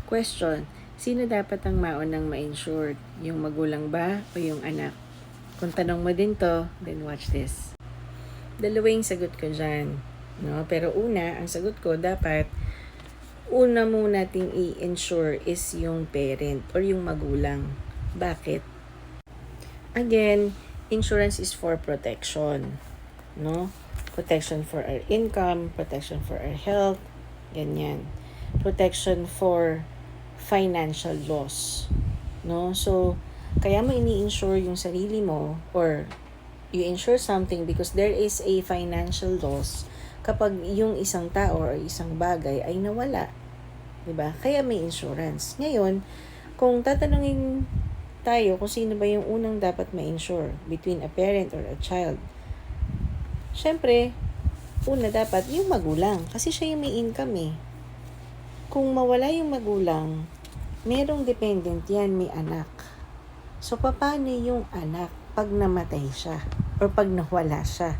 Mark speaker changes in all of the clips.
Speaker 1: Question, sino dapat ang maunang ma-insured? Yung magulang ba o yung anak? Kung tanong mo din to, then watch this. Dalawa yung sagot ko dyan. No? Pero una, ang sagot ko dapat, una mo nating i-insure is yung parent or yung magulang. Bakit? Again, insurance is for protection. No? Protection for our income, protection for our health, ganyan. Protection for financial loss. No? So, kaya mo ini-insure yung sarili mo or you insure something because there is a financial loss kapag yung isang tao or isang bagay ay nawala. 'Di ba? Kaya may insurance. Ngayon, kung tatanungin tayo kung sino ba yung unang dapat ma-insure between a parent or a child, syempre, una dapat yung magulang kasi siya yung may income eh. Kung mawala yung magulang, merong dependent yan, may anak. So, paano yung anak pag namatay siya or pag nawala siya?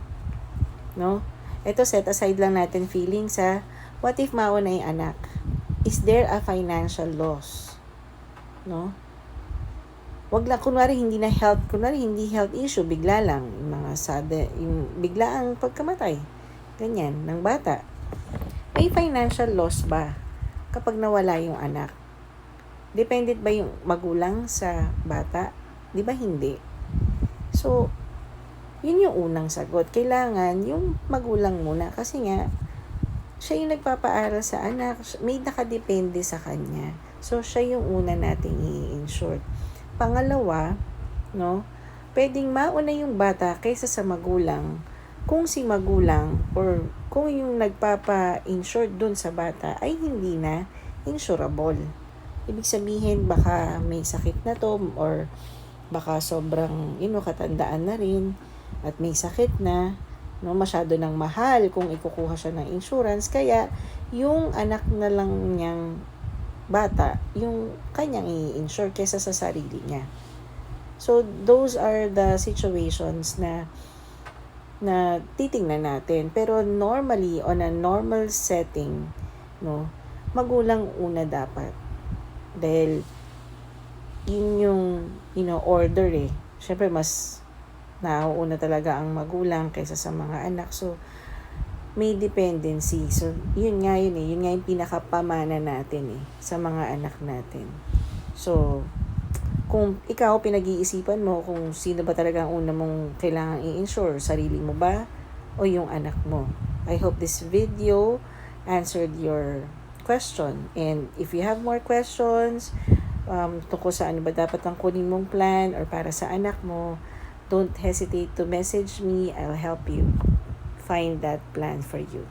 Speaker 1: No? Ito, set aside lang natin feelings ha. What if mauna yung anak? Is there a financial loss? No? Wag lang, kunwari hindi health issue, bigla lang, yung bigla ang pagkamatay. Ganyan, ng bata. May financial loss ba kapag nawala yung anak? Dependent ba yung magulang sa bata? Di ba hindi? So, yun yung unang sagot. Kailangan yung magulang muna kasi nga, siya yung nagpapaaral sa anak, may nakadepende sa kanya. So, siya yung una nating i-insure. Pangalawa, no, pwedeng mauna yung bata kaysa sa magulang kung si magulang or kung yung nagpapa-insure dun sa bata ay hindi na insurable. Ibig sabihin, baka may sakit na to or baka sobrang, katandaan na rin at may sakit na, no, masyado nang mahal kung ikukuha siya ng insurance. Kaya, yung anak na lang niyang bata, yung kanyang i-insure kesa sa sarili niya. So, those are the situations na titingnan natin. Pero normally, on a normal setting, no, magulang una dapat. Dahil, yun yung, order eh. Siyempre, mas nauuna talaga ang magulang kaysa sa mga anak. So, may dependency. So, yun nga eh. Yun nga yung pinakapamana natin eh, sa mga anak natin. So, kung ikaw, pinag-iisipan mo kung sino ba talaga ang una mong kailangang i-insure, sarili mo ba o yung anak mo. I hope this video answered your question. And if you have more questions, tungkol sa ano ba dapat ang kunin mong plan or para sa anak mo, don't hesitate to message me. I'll help you find that plan for you.